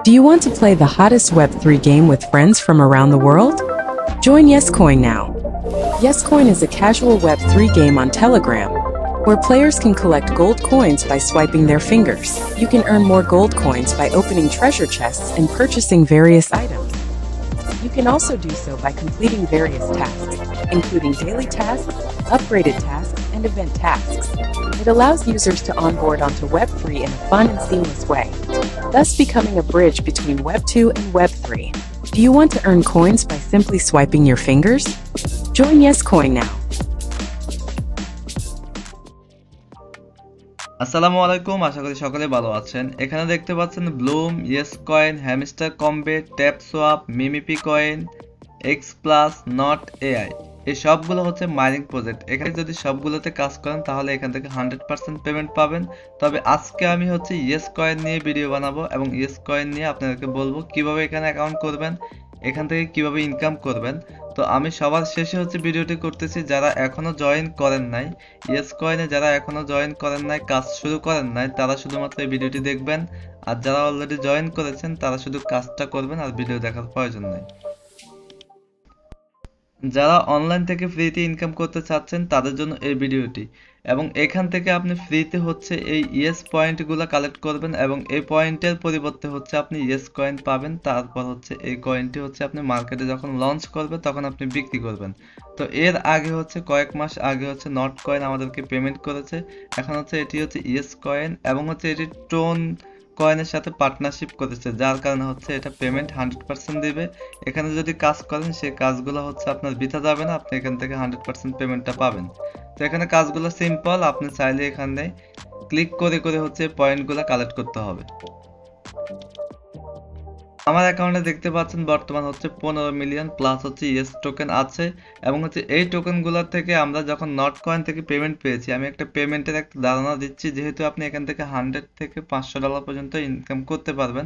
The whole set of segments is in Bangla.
Do you want to play the hottest Web3 game with friends from around the world? Join YesCoin now. YesCoin is a casual Web3 game on Telegram, where players can collect gold coins by swiping their fingers. You can earn more gold coins by opening treasure chests and purchasing various items. You can also do so by completing various tasks, including daily tasks, upgraded tasks, and event tasks. It allows users to onboard onto Web3 in a fun and seamless way, thus becoming a bridge between Web2 and Web3. Do you want to earn coins by simply swiping your fingers? Join YesCoin now. আসসালামু আলাইকুম, আশা করি সকলে ভালো আছেন। এখানে দেখতে পাচ্ছেন Bloom, YesCoin, Hamster Kombat, TapSwap, MemeFi coin, X plus, not AI, এই সবগুলো হচ্ছে মাইনিং প্রজেক্ট। এখানে যদি সবগুলোতে কাজ করেন তাহলে এখান থেকে 100% পেমেন্ট পাবেন। তবে আজকে আমি হচ্ছে YesCoin নিয়ে ভিডিও বানাবো এবং YesCoin নিয়ে আপনাদেরকে বলবো কিভাবে এখানে অ্যাকাউন্ট করবেন, এখান থেকে কিভাবে ইনকাম করবেন। তো আমি সবার শেষে হচ্ছে ভিডিওটি করতেছি, যারা এখনো জয়েন করেন নাই YesCoin-এ, যারা এখনো জয়েন করেন নাই, কাজ শুরু করেন নাই, তারা শুধুমাত্র এই ভিডিওটি দেখবেন। আর যারা অলরেডি জয়েন করেছেন তারা শুধু কাজটা করবেন, আর ভিডিও দেখার প্রয়োজন নেই। যারা অনলাইন থেকে ফ্রিতে ইনকাম করতে চাচ্ছেন তাদের জন্য এই ভিডিওটি, এবং এখান থেকে আপনি ফ্রিতে হচ্ছে এই ইয়েস পয়েন্টগুলো কালেক্ট করবেন এবং এই পয়েন্টের পরিবর্তে হচ্ছে আপনি YesCoin পাবেন। তারপর হচ্ছে এই কয়েনটি হচ্ছে আপনি মার্কেটে যখন লঞ্চ করবে তখন আপনি বিক্রি করবেন। তো এর আগে হচ্ছে কয়েক মাস আগে হচ্ছে নট কয়েন আমাদেরকে পেমেন্ট করেছে। এখন হচ্ছে এটি হচ্ছে YesCoin এবং হচ্ছে এটি টোন কয়েনের সাথে পার্টনারশিপ করেছে, যার কারণে হচ্ছে এটা পেমেন্ট 100% দিবে। এখানে যদি কাজ করেন সেই কাজগুলো হচ্ছে আপনার বৃথা যাবে না, আপনি এখান থেকে 100% পেমেন্টটা পাবেন। তো এখানে কাজগুলো সিম্পল, আপনি চাইলে এখানে ক্লিক করে করে হচ্ছে পয়েন্টগুলো কালেক্ট করতে হবে। আমার অ্যাকাউন্টে দেখতে পাচ্ছেন বর্তমান হচ্ছে 15 মিলিয়ন প্লাস হচ্ছে ইয়েস টোকেন আছে, এবং হচ্ছে এই টোকেনগুলোর থেকে আমরা যখন নট কয়েন থেকে পেমেন্ট পেয়েছি, আমি একটা পেমেন্টের একটা ধারণা দিচ্ছি, যেহেতু আপনি এখান থেকে $100 থেকে $500 পর্যন্ত ইনকাম করতে পারবেন।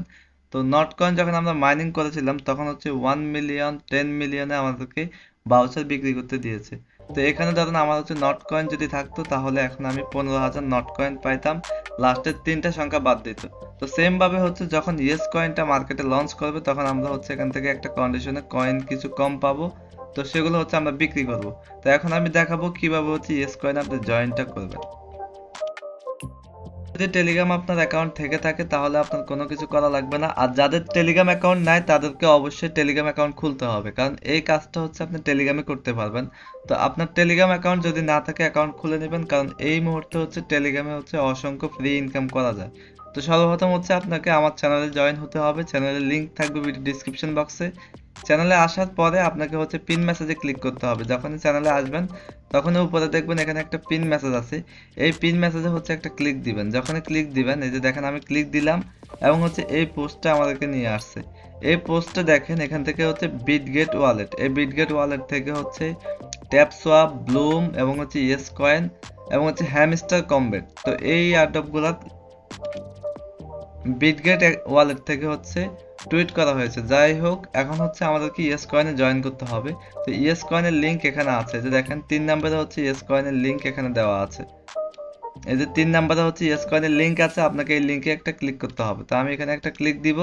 তো নট কয়েন যখন আমরা মাইনিং করেছিলাম তখন হচ্ছে 1 মিলিয়ন 10 মিলিয়নে আমাদেরকে ভাউচার বিক্রি করতে দিয়েছে। তো এখানে ধরুন আমার হচ্ছে নট কয়েন যদি থাকতো তাহলে এখন আমি 15,000 নট কয়েন পাইতাম, লাস্টের 3টা সংখ্যা বাদ দিত। তো সেম ভাবে হচ্ছে যখন YesCoin-টা মার্কেটে লঞ্চ করবে তখন আমরা হচ্ছে এখান থেকে একটা কন্ডিশনে কয়েন কিছু কম পাবো, তো সেগুলো হচ্ছে আমরা বিক্রি করব। তো এখন আমি দেখাবো কিভাবে হচ্ছে YesCoin আপনি জয়েনটা করবেন। যদি টেলিগ্রাম আপনার অ্যাকাউন্ট থেকে থাকে তাহলে আপনার কোনো কিছু করা লাগবে না, আর যাদের টেলিগ্রাম অ্যাকাউন্ট নাই তাদেরকে অবশ্যই টেলিগ্রাম অ্যাকাউন্ট খুলতে হবে, কারণ এই কাজটা হচ্ছে আপনি টেলিগ্রামে করতে পারবেন। তো আপনার টেলিগ্রাম অ্যাকাউন্ট যদি না থাকে অ্যাকাউন্ট খুলে নেবেন, কারণ এই মুহূর্তে হচ্ছে টেলিগ্রামে হচ্ছে অসংখ্য ফ্রি ইনকাম করা যায়। তো সর্বপ্রথম হচ্ছে আপনাকে আমার চ্যানেলে জয়েন হতে হবে, চ্যানেলের লিঙ্ক থাকবে ভিডিও ডিসক্রিপশন বক্সে। চ্যানেলে আসার পরে আপনাকে হচ্ছে পিন মেসেজে ক্লিক করতে হবে। যখনই চ্যানেলে আসবেন তখনই উপরে দেখবেন এখানে একটা পিন মেসেজ আছে, এই পিন মেসেজে হচ্ছে একটা ক্লিক দিবেন। যখনই ক্লিক দিবেন, এই যে দেখেন আমি ক্লিক দিলাম এবং হচ্ছে এই পোস্টটা আমাদেরকে নিয়ে আসছে। এই পোস্টটা দেখেন এখান থেকে হচ্ছে বিটগেট ওয়ালেট, এই বিটগেট ওয়ালেট থেকে হচ্ছে ট্যাপসোয়াপ, ব্লুম এবং হচ্ছে YesCoin এবং হচ্ছে হ্যামস্টার কম্বেট, তো এই এয়ারড্রপগুলো বিটগেট ওয়ালেট থেকে হচ্ছে টুইট করা হয়েছে। যাই হোক, এখন হচ্ছে আমাদেরকে YesCoin-এ জয়েন করতে হবে। তো YesCoin-এর লিঙ্ক এখানে আছে, যে দেখেন 3 নম্বরে হচ্ছে YesCoin-এর লিঙ্ক এখানে দেওয়া আছে। এই যে 3 নম্বরে হচ্ছে YesCoin-এর লিঙ্ক আছে, আপনাকে এই লিঙ্কে একটা ক্লিক করতে হবে। তো আমি এখানে একটা ক্লিক দিব।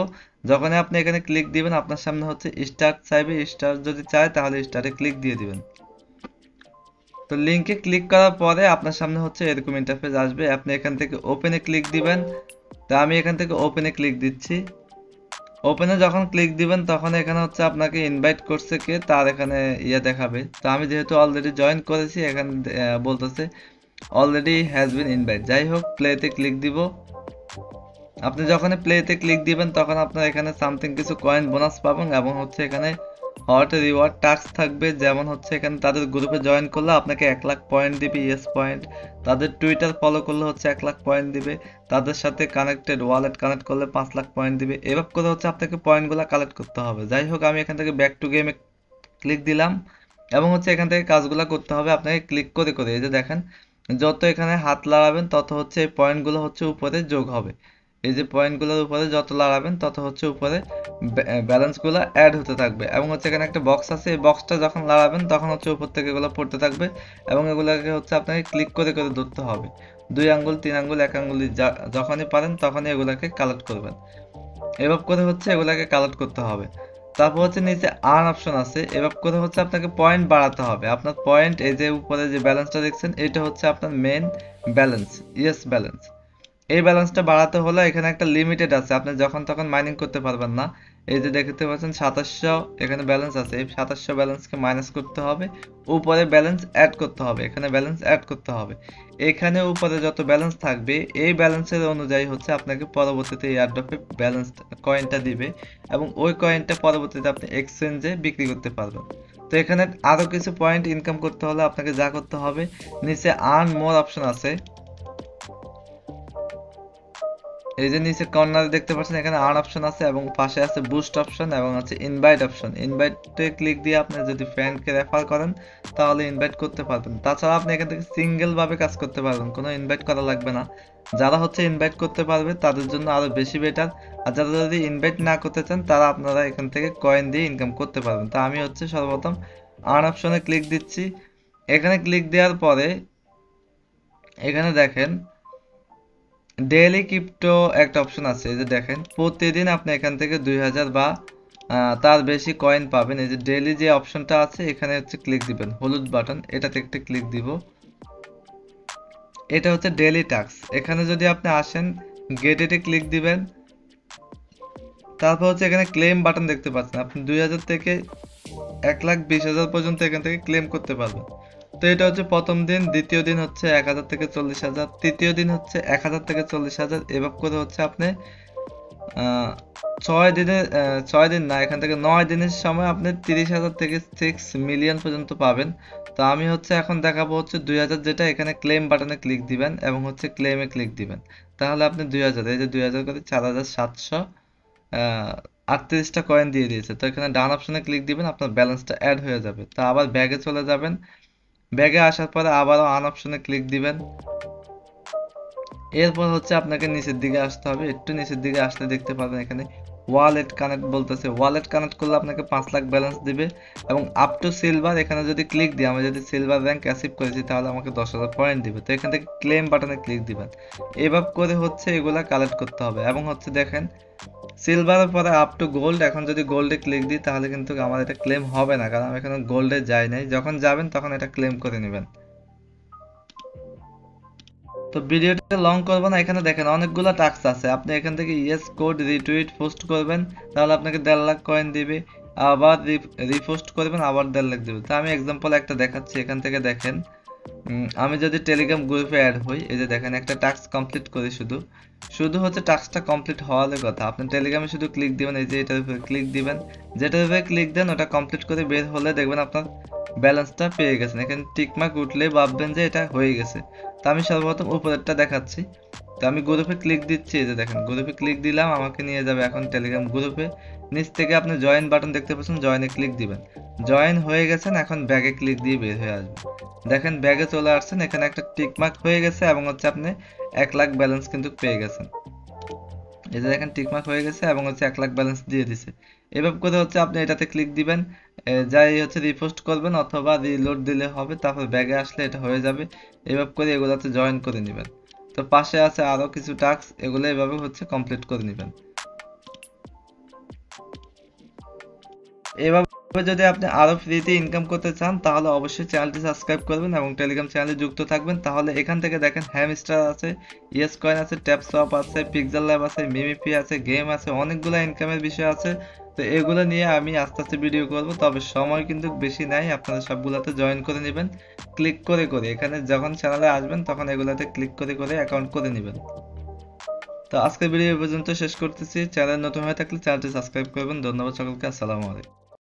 যখনই আপনি এখানে ক্লিক দিবেন আপনার সামনে হচ্ছে স্টার্ট চাইবে, স্টার্ট যদি চায় তাহলে স্টার্টে ক্লিক দিয়ে দিবেন। তো লিঙ্কে ক্লিক করার পরে আপনার সামনে হচ্ছে এরকম ইন্টারফেস আসবে, আপনি এখান থেকে ওপেনে ক্লিক দিবেন। তো আমি এখান থেকে ওপেনে ক্লিক দিচ্ছি। ওপেনে যখন ক্লিক দিবেন তখন এখানে হচ্ছে আপনাকে ইনভাইট করছে কে তার এখানে দেখাবে। তো আমি যেহেতু অলরেডি জয়েন করেছি এখানে বলতেছে অলরেডি হ্যাজ বিন ইনভাইট। যাই হোক, প্লেতে ক্লিক দিব। আপনি যখন প্লেতে ক্লিক দিবেন তখন আপনার এখানে সামথিং কিছু কয়েন বোনাস পাবেন, এবং হচ্ছে এখানে হট রিওয়ার্ড টাস্ক থাকবে, যেমন হচ্ছে এখানে তাদের গ্রুপে জয়েন করলে আপনাকে 1 লাখ পয়েন্ট দিবে ইয়েস পয়েন্ট, তাদের টুইটার ফলো করলে হচ্ছে 1 লাখ পয়েন্ট দিবে, তাদের সাথে কানেক্টেড ওয়ালেট কানেক্ট করলে 5 লাখ পয়েন্ট দিবে। এভাবে করে হচ্ছে আপনাকে পয়েন্টগুলো কালেক্ট করতে হবে। যাই হোক, আমি এখান থেকে ব্যাক টু গেমে ক্লিক দিলাম এবং হচ্ছে এখান থেকে কাজগুলো করতে হবে আপনাকে ক্লিক করে করে। এই যে দেখেন, যত এখানে হাত লাগাবেন তত হচ্ছে এই পয়েন্টগুলো হচ্ছে উপরে যোগ হবে। এই যে পয়েন্টগুলোর উপরে যত লাগাবেন তত হচ্ছে উপরে ব্যালেন্সগুলো অ্যাড হতে থাকবে, এবং হচ্ছে এখানে একটা বক্স আছে, এই বক্সটা যখন লাগাবেন তখন হচ্ছে উপর থেকে এগুলো পড়তে থাকবে এবং এগুলোকে হচ্ছে আপনাকে ক্লিক করে করে ধরতে হবে। 2 আঙ্গুল 3 আঙ্গুল 1 আঙ্গুল যখনই পারেন তখনই এগুলাকে কালেক্ট করবেন। এভাবে করে হচ্ছে এগুলাকে কালেক্ট করতে হবে। তারপর হচ্ছে নিচে আর্ন অপশন আছে, এভাবে করে হচ্ছে আপনাকে পয়েন্ট বাড়াতে হবে। আপনার পয়েন্ট এই যে উপরে যে ব্যালেন্সটা দেখছেন এটা হচ্ছে আপনার মেন ব্যালেন্স, ইয়েস ব্যালেন্স। এই ব্যালেন্সটা বাড়াতে হলে এখানে একটা লিমিটেড আছে, আপনি যখন তখন মাইনিং করতে পারবেন না। এই যে দেখতে পাচ্ছেন 2700 এখানে ব্যালেন্স আছে, এই 2700 ব্যালেন্সকে মাইনাস করতে হবে, উপরে ব্যালেন্স অ্যাড করতে হবে, এখানে ব্যালেন্স অ্যাড করতে হবে। এখানে উপরে যত ব্যালেন্স থাকবে এই ব্যালেন্সের অনুযায়ী হচ্ছে আপনাকে পরবর্তীতে এয়ারড্রপে ব্যালেন্স কয়েনটা দিবে এবং ওই কয়েনটা পরবর্তীতে আপনি এক্সচেঞ্জে বিক্রি করতে পারবেন। তো এখানে আরো কিছু পয়েন্ট ইনকাম করতে হলে আপনাকে যা করতে হবে, নিচে আর্ন মোর অপশন আছে, এই যে নিচে কর্নারে দেখতে পাচ্ছেন এখানে আর্ন অপশন আছে এবং পাশে আছে বুস্ট অপশন এবং আছে ইনভাইট অপশন। ইনভাইটে ক্লিক দিয়ে আপনি যদি ফ্রেন্ডকে রেফার করেন তাহলে ইনভাইট করতে পারবেন। তাছাড়া আপনি এখান থেকে সিঙ্গেল ভাবে কাজ করতে পারবেন, কোনো ইনভাইট করা লাগবে না। যারা হচ্ছে ইনভাইট করতে পারবে তাদের জন্য আরো বেশি বেটার, আর যারা যদি ইনভাইট না করতে চান তারা আপনারা এখান থেকে কয়েন দিয়ে ইনকাম করতে পারবেন। তা আমি হচ্ছে সর্বপ্রথম আর্ন অপশনে ক্লিক দিচ্ছি। এখানে ক্লিক দেওয়ার পরে এখানে দেখেন ডেইলি ক্রিপ্টো একটা অপশন আছে, এই যে দেখেন প্রতিদিন আপনি এখান থেকে 2000 বা তার বেশি কয়েন পাবেন। এই যে ডেইলি যে অপশনটা আছে এখানে হচ্ছে ক্লিক দিবেন, হলুদ বাটন, এটাতে একটা ক্লিক দিব। এটা হচ্ছে ডেইলি টাস্ক। এখানে যদি আপনি আসেন গেট এটে ক্লিক দিবেন, তারপর হচ্ছে এখানে ক্লেম বাটন দেখতে পাচ্ছেন, আপনি 2000 থেকে 1,20,000 পর্যন্ত এখান থেকে ক্লেম করতে পারবেন। তো এটা হচ্ছে প্রথম দিন, দ্বিতীয় দিন হচ্ছে 1000 থেকে 40,000, তৃতীয় দিন হচ্ছে 1000 থেকে 40,000, এভাবে করে হচ্ছে আপনি 6 দিন না, এখান থেকে 9 দিনের সময় আপনি 30,000 থেকে 6 মিলিয়ন পর্যন্ত পাবেন। তো আমি হচ্ছে এখন দেখাবো হচ্ছে 2000, যেটা এখানে ক্লেম বাটনে ক্লিক দিবেন এবং হচ্ছে ক্লেমে ক্লিক দিবেন, তাহলে আপনি 2000, এই যে 2000 করে 4738টা কয়েন দিয়ে দিয়েছে। তো এখানে ডান অপশনে ক্লিক দিবেন, আপনার ব্যালেন্সটা অ্যাড হয়ে যাবে। তো আবার ব্যাগে চলে যাবেন, ব্যাগে আসার পরে আবারও আন অপশনে ক্লিক দিবেন। এরপর হচ্ছে আপনাকে নিচের দিকে আসতে হবে, একটু নিচের দিকে আসলে দেখতে পাবেন এখানে ওয়ালেট কানেক্ট বলতেছে। ওয়ালেট কানেক্ট করলে আপনাকে 5 লাখ ব্যালেন্স দিবে এবং আপ টু সিলভার, এখানে যদি ক্লিক দিই, আমি যদি সিলভার র্যাঙ্ক অ্যাচিভ করেছি তাহলে আমাকে 10,000 পয়েন্ট দিবে। তো এখান থেকে ক্লেম বাটনে ক্লিক দিবেন, এভাবে করে হচ্ছে এগুলা কালেক্ট করতে হবে। এবং হচ্ছে দেখেন সিলভারের পরে আপ টু গোল্ড, এখন যদি গোল্ডে ক্লিক দিই তাহলে কিন্তু আমার এটা ক্লেম হবে না, কারণ আমি এখানে গোল্ডে যাই নাই। যখন যাবেন তখন এটা ক্লেম করে নেবেন। তো ভিডিওটা লং করবো না, এখানে দেখেন অনেকগুলো টাস্ক আছে। আপনি এখান থেকে ইয়েস কোড রিটুইট পোস্ট করবেন, তাহলে আপনাকে 1.5 লাখ কয়েন দিবে। আবার রিপোস্ট করবেন, আবার 1.5 লাখ দিবে। তো আমি এক্সাম্পল একটা দেখাচ্ছি, এখান থেকে দেখেন আমি যদি টেলিগ্রাম গ্রুপে অ্যাড হই, এই যে দেখেন একটা টাস্ক কমপ্লিট করি, শুধু হচ্ছে টাস্কটা কমপ্লিট হওয়ার কথা। আপনি টেলিগ্রামে শুধু ক্লিক দিবেন, এই যে এটার উপরে ক্লিক দিবেন, যেটার উপরে ক্লিক দেন ওটা কমপ্লিট করে বের হলে দেখবেন আপনার ব্যালেন্সটা পেয়ে গেছেন। এখানে টিকমার্ক উঠলে ভাববেন যে এটা হয়ে গেছে। তো আমি সর্বপ্রথম উপরেরটা দেখাচ্ছি। তো আমি গ্রুপে ক্লিক দিচ্ছি, এই যে দেখেন গ্রুপে ক্লিক দিলাম, আমাকে নিয়ে যাবে এখন টেলিগ্রাম গ্রুপে। নিচ থেকে আপনি জয়েন বাটন দেখতে পাচ্ছেন, জয়েনে ক্লিক দিবেন। জয়েন হয়ে গেছেন, এখন ব্যাগে ক্লিক দিয়ে বের হয়ে আসবে। দেখেন ব্যাগে চলে আসছেন, এখানে একটা টিকমার্ক হয়ে গেছে এবং হচ্ছে আপনি 1 লাখ ব্যালেন্স কিন্তু পেয়ে গেছেন। এই যে দেখেন টিকমার্ক হয়ে গেছে এবং হচ্ছে 1 লাখ ব্যালেন্স দিয়ে দিছে। এভাবে করে হচ্ছে আপনি এটাতে ক্লিক দিবেন, যাই হচ্ছে রিপোস্ট করবেন অথবা রিলোড দিলে হবে, তারপর ব্যাগে আসলে এটা হয়ে যাবে। এভাবে করে এগুলাতে জয়েন করে নেবেন। তো পাশে আছে আরো কিছু টাস্ক, এগুলো এভাবে হচ্ছে কমপ্লিট করে নেবেন। এভাবে যদি আপনি আরো ফ্রিতে ইনকাম করতে চান তাহলে অবশ্যই চ্যানেলটি সাবস্ক্রাইব করবেন এবং টেলিগ্রাম চ্যানেলে যুক্ত থাকবেন। তাহলে এখান থেকে দেখেন হ্যামস্টার আছে, ইয়েস কয়েন আছে, ট্যাপ সোয়াপ আছে, পিক্সেল ল্যাব আছে, মিমিপি আছে, গেম আছে, অনেকগুলো ইনকামের বিষয় আছে। তো এগুলো নিয়ে আমি আস্তে আস্তে ভিডিও করব, তবে সময় কিন্তু বেশি নাই। আপনারা সবগুলোতে জয়েন করে নেবেন ক্লিক করে করে। এখানে যখন চ্যানেলে আসবেন তখন এগুলাতে ক্লিক করে করে অ্যাকাউন্ট করে নেবেন। তো আজকের ভিডিও পর্যন্ত শেষ করতেছি। চ্যানেল নতুন হয়ে থাকলে চ্যানেলটি সাবস্ক্রাইব করবেন। ধন্যবাদ সকলকে, আসসালামু আলাইকুম।